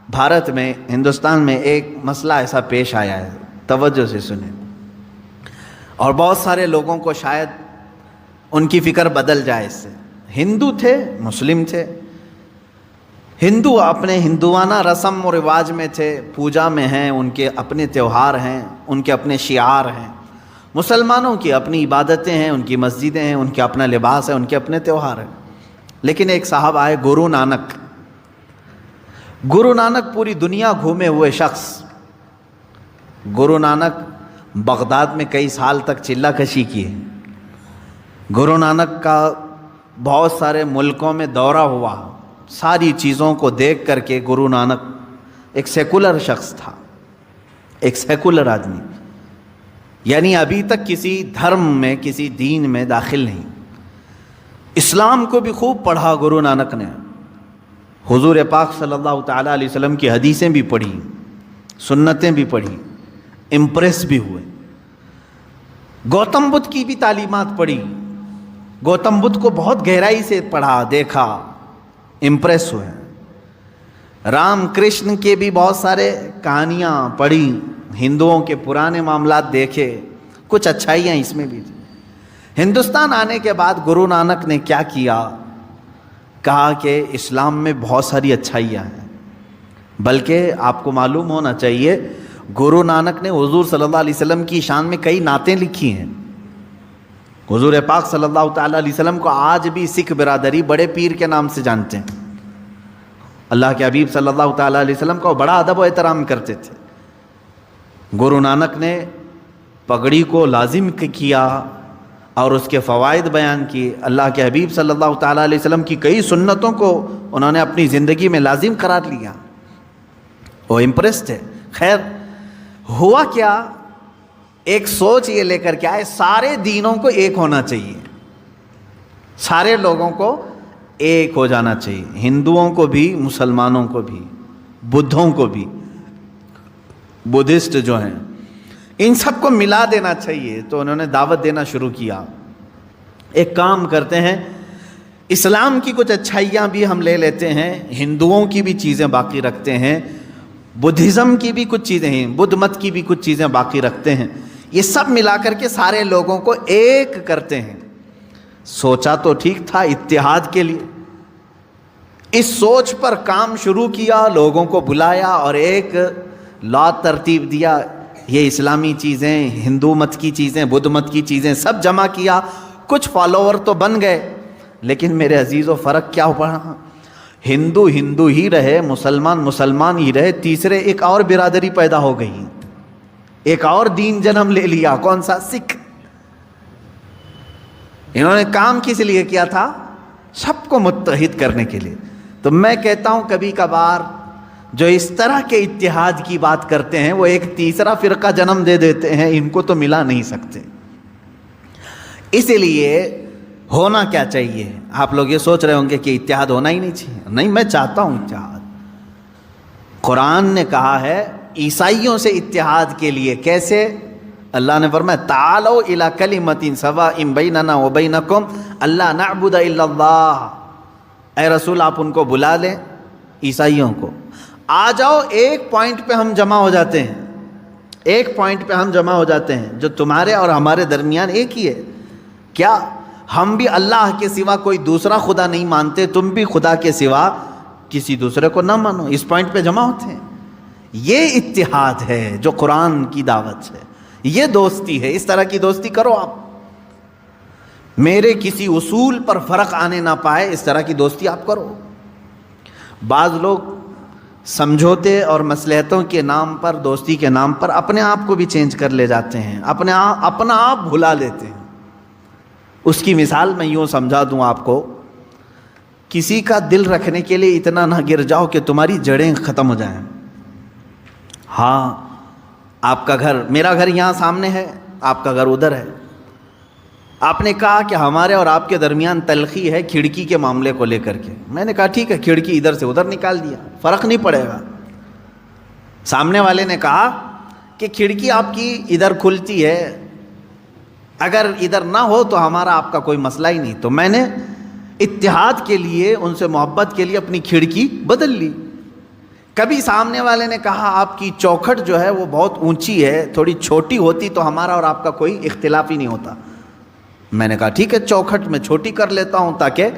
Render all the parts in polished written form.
بھارت میں، ہندوستان میں ایک مسئلہ ایسا پیش آیا ہے، توجہ سے سنیں، اور بہت سارے لوگوں کو شاید ان کی فکر بدل جائے اس سے۔ ہندو تھے، مسلم تھے، ہندو اپنے ہندوانہ رسم و رواج میں تھے، پوجا میں ہیں، ان کے اپنے تہوار ہیں، ان کے اپنے شعار ہیں۔ مسلمانوں کی اپنی عبادتیں ہیں، ان کی مسجدیں ہیں، ان کے اپنا لباس ہے، ان کے اپنے تہوار ہیں۔ لیکن ایک صاحب آئے، گرو نانک پوری دنیا گھومے ہوئے شخص۔ گرو نانک بغداد میں کئی سال تک چلہ کشی کی ہے۔ گرو نانک کا بہت سارے ملکوں میں دورہ ہوا، ساری چیزوں کو دیکھ کر کے گرو نانک ایک سیکولر شخص تھا، ایک سیکولر آدمی، یعنی ابھی تک کسی دھرم میں، کسی دین میں داخل نہیں۔ اسلام کو بھی خوب پڑھا گرو نانک نے، حضور پاک صلی اللہ تعالیٰ علیہ وسلم کی حدیثیں بھی پڑھی، سنتیں بھی پڑھی، امپریس بھی ہوئے۔ گوتم بدھ کی بھی تعلیمات پڑھی، گوتم بدھ کو بہت گہرائی سے پڑھا، دیکھا، امپریس ہوئے۔ رام کرشن کے بھی بہت سارے کہانیاں پڑھی، ہندوؤں کے پرانے معاملات دیکھے، کچھ اچھائیاں اس میں بھی تھی۔ ہندوستان آنے کے بعد گرو نانک نے کیا کیا؟ کہا کہ اسلام میں بہت ساری اچھائیاں ہیں، بلکہ آپ کو معلوم ہونا چاہیے گرو نانک نے حضور صلی اللہ علیہ وسلم کی شان میں کئی نعتیں لکھی ہیں۔ حضور پاک صلی اللہ تعالیٰ علیہ وسلم کو آج بھی سکھ برادری بڑے پیر کے نام سے جانتے ہیں۔ اللہ کے حبیب صلی اللہ تعالیٰ علیہ وسلم کو بڑا ادب و احترام کرتے تھے۔ گرو نانک نے پگڑی کو لازم کیا اور اس کے فوائد بیان کیے۔ اللہ کے حبیب صلی اللہ تعالیٰ علیہ وسلم کی کئی سنتوں کو انہوں نے اپنی زندگی میں لازم قرار لیا، وہ امپریس تھے۔ خیر ہوا کیا؟ ایک سوچ یہ لے کر کے آئے، سارے دینوں کو ایک ہونا چاہیے، سارے لوگوں کو ایک ہو جانا چاہیے، ہندوؤں کو بھی، مسلمانوں کو بھی، بدھوں کو بھی، بدھسٹ جو ہیں ان سب کو ملا دینا چاہیے۔ تو انہوں نے دعوت دینا شروع کیا، ایک کام کرتے ہیں، اسلام کی کچھ اچھائیاں بھی ہم لے لیتے ہیں، ہندوؤں کی بھی چیزیں باقی رکھتے ہیں، بدھزم کی بھی کچھ چیزیں ہیں، بدھ مت کی بھی کچھ چیزیں باقی رکھتے ہیں، یہ سب ملا کر کے سارے لوگوں کو ایک کرتے ہیں۔ سوچا تو ٹھیک تھا اتحاد کے لیے، اس سوچ پر کام شروع کیا، لوگوں کو بلایا اور ایک لا ترتیب دیا، یہ اسلامی چیزیں، ہندو مت کی چیزیں، بدھ مت کی چیزیں سب جمع کیا۔ کچھ فالوور تو بن گئے، لیکن میرے عزیزو فرق کیا پڑا؟ ہندو ہندو ہی رہے، مسلمان مسلمان ہی رہے، تیسرے ایک اور برادری پیدا ہو گئی، ایک اور دین جنم لے لیا۔ کون سا؟ سکھ۔ انہوں نے کام کس لیے کیا تھا؟ سب کو متحد کرنے کے لیے۔ تو میں کہتا ہوں کبھی کبھار جو اس طرح کے اتحاد کی بات کرتے ہیں وہ ایک تیسرا فرقہ جنم دے دیتے ہیں، ان کو تو ملا نہیں سکتے۔ اس لیے ہونا کیا چاہیے؟ آپ لوگ یہ سوچ رہے ہوں گے کہ اتحاد ہونا ہی نہیں چاہیے۔ نہیں، میں چاہتا ہوں اتحاد۔ قرآن نے کہا ہے عیسائیوں سے اتحاد کے لیے، کیسے؟ اللہ نے فرمایا تعالوا الی کلمۃ سواء بیننا وبینکم الا نعبد الا اللہ۔ اے رسول آپ ان کو بلا لیں، عیسائیوں کو، آ جاؤ، ایک پوائنٹ پہ ہم جمع ہو جاتے ہیں، ایک پوائنٹ پہ ہم جمع ہو جاتے ہیں جو تمہارے اور ہمارے درمیان ایک ہی ہے۔ کیا؟ ہم بھی اللہ کے سوا کوئی دوسرا خدا نہیں مانتے، تم بھی خدا کے سوا کسی دوسرے کو نہ مانو، اس پوائنٹ پہ جمع ہوتے ہیں۔ یہ اتحاد ہے جو قرآن کی دعوت ہے، یہ دوستی ہے۔ اس طرح کی دوستی کرو آپ، میرے کسی اصول پر فرق آنے نہ پائے، اس طرح کی دوستی آپ کرو۔ بعض لوگ سمجھوتے اور مصلحتوں کے نام پر، دوستی کے نام پر اپنے آپ کو بھی چینج کر لے جاتے ہیں، اپنا آپ بھلا لیتے ہیں۔ اس کی مثال میں یوں سمجھا دوں آپ کو، کسی کا دل رکھنے کے لیے اتنا نہ گر جاؤ کہ تمہاری جڑیں ختم ہو جائیں۔ ہاں، آپ کا گھر، میرا گھر یہاں سامنے ہے، آپ کا گھر ادھر ہے۔ آپ نے کہا کہ ہمارے اور آپ کے درمیان تلخی ہے کھڑکی کے معاملے کو لے کر کے۔ میں نے کہا ٹھیک ہے، کھڑکی ادھر سے ادھر نکال دیا، فرق نہیں پڑے گا۔ سامنے والے نے کہا کہ کھڑکی آپ کی ادھر کھلتی ہے، اگر ادھر نہ ہو تو ہمارا آپ کا کوئی مسئلہ ہی نہیں۔ تو میں نے اتحاد کے لیے، ان سے محبت کے لیے اپنی کھڑکی بدل لی۔ کبھی سامنے والے نے کہا آپ کی چوکھٹ جو ہے وہ بہت اونچی ہے، تھوڑی چھوٹی ہوتی تو ہمارا اور آپ کا کوئی اختلاف ہی نہیں ہوتا۔ میں نے کہا ٹھیک ہے، چوکھٹ میں چھوٹی کر لیتا ہوں تاکہ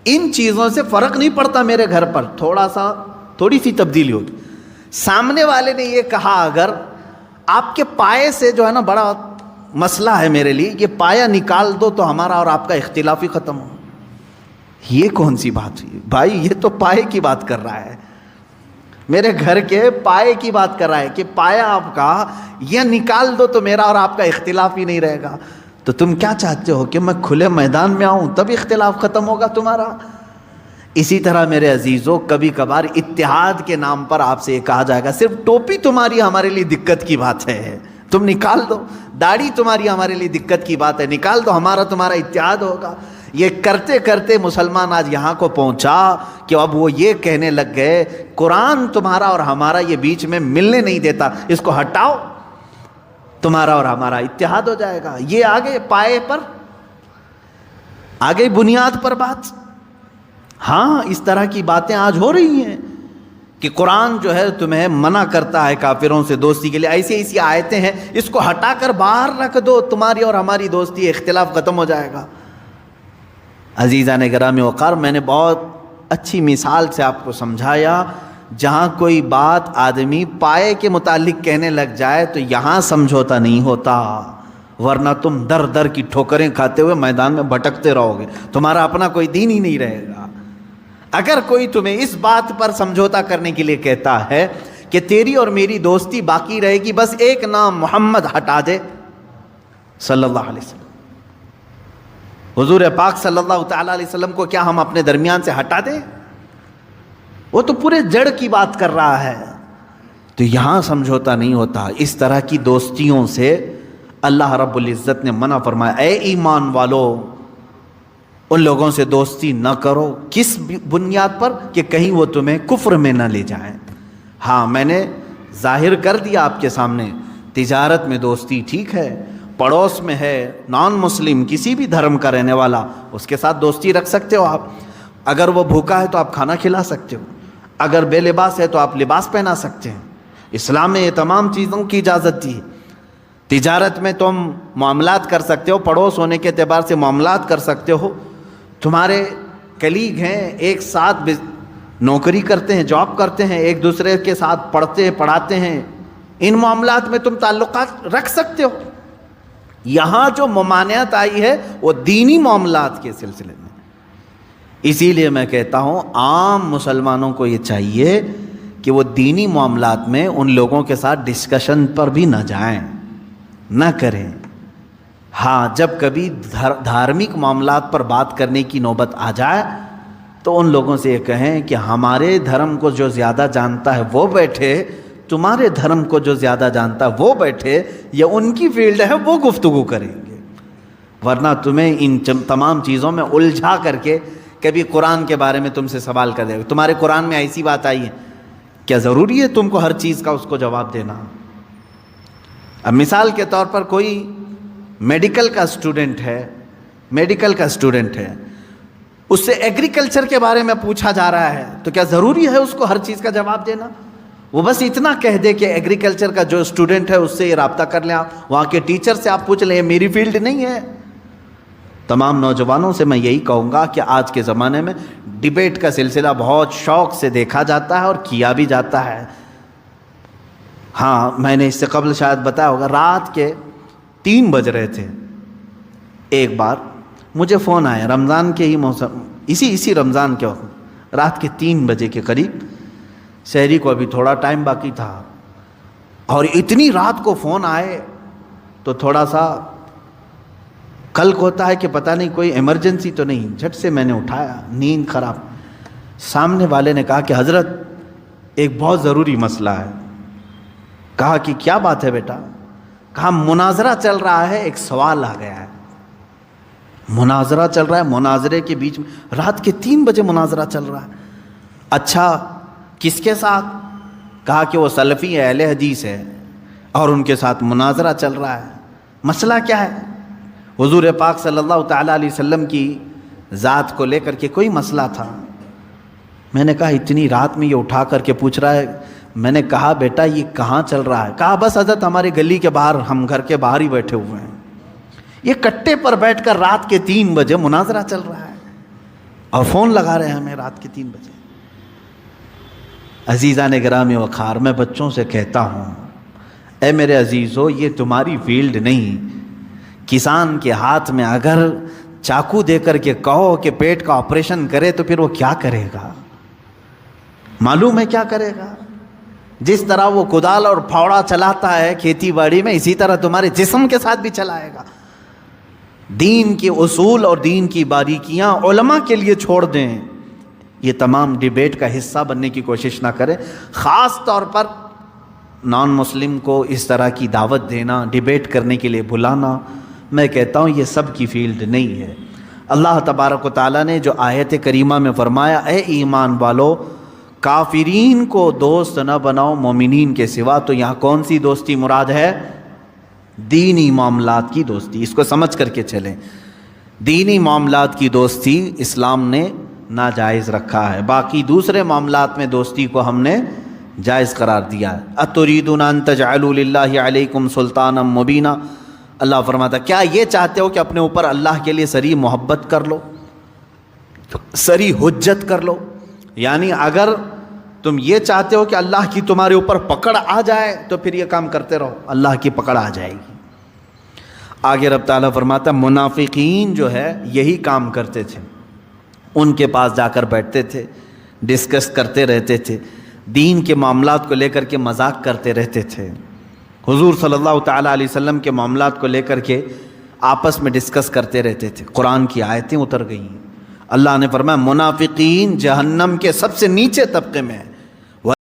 ان چیزوں سے فرق نہیں پڑتا میرے گھر پر، تھوڑی سی تبدیلی ہوگی۔ سامنے والے نے یہ کہا اگر آپ کے پائے سے جو ہے نا بڑا مسئلہ ہے میرے لیے، یہ پایا نکال دو تو ہمارا اور آپ کا اختلاف ہی ختم ہو۔ یہ کون سی بات ہوئی بھائی؟ یہ تو پائے کی بات کر رہا ہے، میرے گھر کے پائے کی بات کر رہا ہے کہ پایا آپ کا یہ نکال دو تو میرا اور آپ کا اختلاف ہی نہیں رہے گا۔ تو تم کیا چاہتے ہو کہ میں کھلے میدان میں آؤں تب اختلاف ختم ہوگا تمہارا؟ اسی طرح میرے عزیزوں، کبھی کبھار اتحاد کے نام پر آپ سے یہ کہا جائے گا صرف ٹوپی تمہاری ہمارے لیے دقت کی بات ہے، تم نکال دو، داڑھی تمہاری ہمارے لیے دقت کی بات ہے، نکال دو، ہمارا تمہارا اتحاد ہوگا۔ یہ کرتے کرتے مسلمان آج یہاں کو پہنچا کہ اب وہ یہ کہنے لگ گئے قرآن تمہارا اور ہمارا یہ بیچ میں ملنے نہیں دیتا، اس کو ہٹاؤ، تمہارا اور ہمارا اتحاد ہو جائے گا۔ یہ آگے پائے پر، آگے بنیاد پر بات۔ ہاں اس طرح کی باتیں آج ہو رہی ہیں کہ قرآن جو ہے تمہیں منع کرتا ہے کافروں سے دوستی کے لیے، ایسی آیتیں ہیں، اس کو ہٹا کر باہر رکھ دو، تمہاری اور ہماری دوستی، اختلاف ختم ہو جائے گا۔ عزیزان گرامی وقار، میں نے بہت اچھی مثال سے آپ کو سمجھایا، جہاں کوئی بات آدمی پائے کے متعلق کہنے لگ جائے تو یہاں سمجھوتا نہیں ہوتا، ورنہ تم در در کی ٹھوکریں کھاتے ہوئے میدان میں بھٹکتے رہو گے، تمہارا اپنا کوئی دین ہی نہیں رہے گا۔ اگر کوئی تمہیں اس بات پر سمجھوتا کرنے کے لیے کہتا ہے کہ تیری اور میری دوستی باقی رہے گی، بس ایک نام محمد ہٹا دے صلی اللہ علیہ وسلم، حضور پاک صلی اللہ تعالیٰ علیہ وسلم کو کیا ہم اپنے درمیان سے ہٹا دیں؟ وہ تو پورے جڑ کی بات کر رہا ہے، تو یہاں سمجھوتا نہیں ہوتا۔ اس طرح کی دوستیوں سے اللہ رب العزت نے منع فرمایا، اے ایمان والو ان لوگوں سے دوستی نہ کرو۔ کس بنیاد پر؟ کہ کہیں وہ تمہیں کفر میں نہ لے جائیں۔ ہاں میں نے ظاہر کر دیا آپ کے سامنے، تجارت میں دوستی ٹھیک ہے، پڑوس میں ہے نان مسلم کسی بھی دھرم کا رہنے والا، اس کے ساتھ دوستی رکھ سکتے ہو آپ۔ اگر وہ بھوکا ہے تو آپ کھانا کھلا سکتے ہو، اگر بے لباس ہے تو آپ لباس پہنا سکتے ہیں۔ اسلام نے یہ تمام چیزوں کی اجازت دی۔ تجارت میں تم معاملات کر سکتے ہو، پڑوس ہونے کے اعتبار سے معاملات کر سکتے ہو، تمہارے کلیگ ہیں، ایک ساتھ نوکری کرتے ہیں، جاب کرتے ہیں، ایک دوسرے کے ساتھ پڑھتے پڑھاتے ہیں، ان معاملات میں تم تعلقات رکھ سکتے ہو۔ یہاں جو ممانعت آئی ہے وہ دینی معاملات کے سلسلے میں۔ اسی لیے میں کہتا ہوں عام مسلمانوں کو یہ چاہیے کہ وہ دینی معاملات میں ان لوگوں کے ساتھ ڈسکشن پر بھی نہ جائیں، نہ کریں۔ ہاں جب کبھی دھارمک معاملات پر بات کرنے کی نوبت آ جائے تو ان لوگوں سے یہ کہیں کہ ہمارے دھرم کو جو زیادہ جانتا ہے وہ بیٹھے، تمہارے دھرم کو جو زیادہ جانتا ہے وہ بیٹھے، یا ان کی فیلڈ ہے وہ گفتگو کریں گے، ورنہ تمہیں ان تمام چیزوں میں الجھا کر کے کبھی قرآن کے بارے میں تم سے سوال کر دے گا، تمہارے قرآن میں ایسی بات آئی ہے، کیا ضروری ہے تم کو ہر چیز کا اس کو جواب دینا؟ اب مثال کے طور پر کوئی میڈیکل کا اسٹوڈنٹ ہے، اس سے ایگریکلچر کے بارے میں پوچھا جا رہا ہے، تو کیا ضروری ہے اس کو ہر چیز کا جواب دینا؟ وہ بس اتنا کہہ دے کہ ایگریکلچر کا جو اسٹوڈنٹ ہے اس سے یہ رابطہ کر لیں، آپ وہاں کے ٹیچر سے آپ پوچھ لیں، یہ میری فیلڈ نہیں ہے۔ تمام نوجوانوں سے میں یہی کہوں گا کہ آج کے زمانے میں ڈیبیٹ کا سلسلہ بہت شوق سے دیکھا جاتا ہے اور کیا بھی جاتا ہے۔ ہاں میں نے اس سے قبل شاید بتایا ہوگا، رات کے 3 بج رہے تھے، ایک بار مجھے فون آیا رمضان کے ہی موسم، اسی رمضان کے وقت رات کے 3 بجے کے قریب، شہری کو ابھی تھوڑا ٹائم باقی تھا، اور اتنی رات کو فون آئے تو تھوڑا سا قلق ہوتا ہے کہ پتہ نہیں کوئی ایمرجنسی تو نہیں۔ جھٹ سے میں نے اٹھایا، نیند خراب، سامنے والے نے کہا کہ حضرت ایک بہت ضروری مسئلہ ہے۔ کہا کہ کیا بات ہے بیٹا؟ کہا مناظرہ چل رہا ہے، ایک سوال آ گیا ہے۔ مناظرہ چل رہا ہے، مناظرے کے بیچ میں رات کے 3 بجے مناظرہ چل رہا ہے۔ اچھا کس کے ساتھ؟ کہا کہ وہ سلفی اہل حدیث ہے اور ان کے ساتھ مناظرہ چل رہا ہے۔ مسئلہ کیا ہے؟ حضور پاک صلی اللہ تعالیٰ علیہ وسلم کی ذات کو لے کر کے کوئی مسئلہ تھا۔ میں نے کہا اتنی رات میں یہ اٹھا کر کے پوچھ رہا ہے. میں نے کہا بیٹا یہ کہاں چل رہا ہے؟ کہا بس حضرت ہمارے گلی کے باہر، ہم گھر کے باہر ہی بیٹھے ہوئے ہیں. یہ کٹے پر بیٹھ کر رات کے 3 بجے مناظرہ چل رہا ہے اور فون لگا رہے ہیں ہمیں رات کے 3 بجے. عزیزان گرامی وقار، میں بچوں سے کہتا ہوں اے میرے عزیزو، یہ تمہاری فیلڈ نہیں. کسان کے ہاتھ میں اگر چاقو دے کر کے کہو کہ پیٹ کا آپریشن کرے تو پھر وہ کیا کرے گا؟ معلوم ہے کیا کرے گا؟ جس طرح وہ کدال اور پھاوڑا چلاتا ہے کھیتی باڑی میں، اسی طرح تمہارے جسم کے ساتھ بھی چلائے گا. دین کے اصول اور دین کی باریکیاں علماء کے لیے چھوڑ دیں. یہ تمام ڈیبیٹ کا حصہ بننے کی کوشش نہ کریں. خاص طور پر نان مسلم کو اس طرح کی دعوت دینا، ڈیبیٹ کرنے کے لیے بلانا، میں کہتا ہوں یہ سب کی فیلڈ نہیں ہے. اللہ تبارک و تعالیٰ نے جو آیت کریمہ میں فرمایا اے ایمان والو کافرین کو دوست نہ بناؤ مومنین کے سوا، تو یہاں کون سی دوستی مراد ہے؟ دینی معاملات کی دوستی. اس کو سمجھ کر کے چلیں. دینی معاملات کی دوستی اسلام نے ناجائز رکھا ہے، باقی دوسرے معاملات میں دوستی کو ہم نے جائز قرار دیا ہے. اتریدون ان تجعلوا للہ علیکم سلطانا مبینا، اللہ فرماتا کیا یہ چاہتے ہو کہ اپنے اوپر اللہ کے لیے سری محبت کر لو، سری حجت کر لو؟ یعنی اگر تم یہ چاہتے ہو کہ اللہ کی تمہارے اوپر پکڑ آ جائے تو پھر یہ کام کرتے رہو، اللہ کی پکڑ آ جائے گی. آگے رب تعالیٰ فرماتا منافقین جو ہے یہی کام کرتے تھے. ان کے پاس جا کر بیٹھتے تھے، ڈسکس کرتے رہتے تھے، دین کے معاملات کو لے کر کے مذاق کرتے رہتے تھے. حضور صلی اللہ تعالیٰ علیہ وسلم کے معاملات کو لے کر کے آپس میں ڈسکس کرتے رہتے تھے. قرآن کی آیتیں اتر گئیں. اللہ نے فرمایا منافقین جہنم کے سب سے نیچے طبقے میں ہیں.